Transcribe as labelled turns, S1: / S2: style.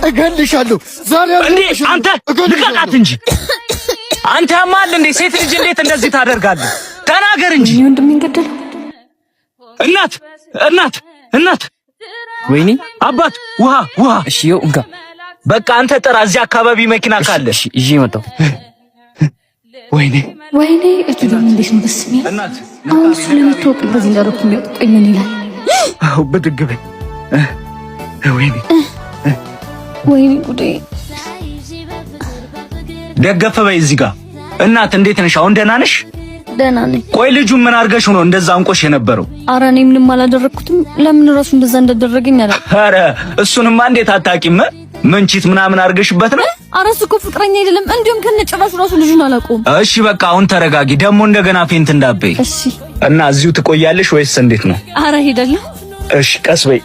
S1: እገልሻለሁ ዛሬ
S2: አንተ ልቀቃት እንጂ አንተ ማል እንዴ ሴት ልጅ እንዴት እንደዚህ ታደርጋለህ? ተናገር እንጂ
S3: ወንድሜን ገደለው።
S2: እናት
S4: ወይኔ
S2: አባት ውሃ
S4: እሺ ይኸው እንካ
S2: በቃ አንተ ጥራ እዚህ አካባቢ መኪና ካለ
S4: እሺ ይዤ መጣሁ
S2: ወይኔ
S3: እቱ ደግሞ እንዴት ነው ደስ የሚል
S2: እናት
S3: አሁን ስለምትወቅ በዚህ እንዳደረኩ የሚያውቀኝ ምን ይላል?
S2: ብድግ በይ
S3: ወይኔ ጉዴ
S2: ደገፈ በይ እዚህ ጋር እናት እንዴት ነሽ አሁን ደህና ነሽ?
S3: ደህና ነኝ።
S2: ቆይ ልጁ ምን አድርገሽ ነው እንደዛ አንቆሽ የነበረው?
S3: ኧረ እኔ ምንም አላደረኩትም። ለምን ራሱ እንደዛ እንዳደረገኝ አላ
S2: ኧረ እሱንማ እንዴት አታውቂም? ምንቺት ምናምን አድርገሽበት ነው?
S3: ኧረ እሱ እኮ ፍቅረኛ አይደለም። እንዲሁም ከነጭራሹ ራሱ ልጁን አላውቀውም።
S2: እሺ በቃ አሁን ተረጋጊ። ደግሞ እንደገና ፌንት እንዳትበይ
S3: እሺ።
S2: እና እዚሁ ትቆያለሽ ወይስ እንዴት ነው?
S3: ኧረ ሄዳለሁ።
S2: እሺ ቀስ በይ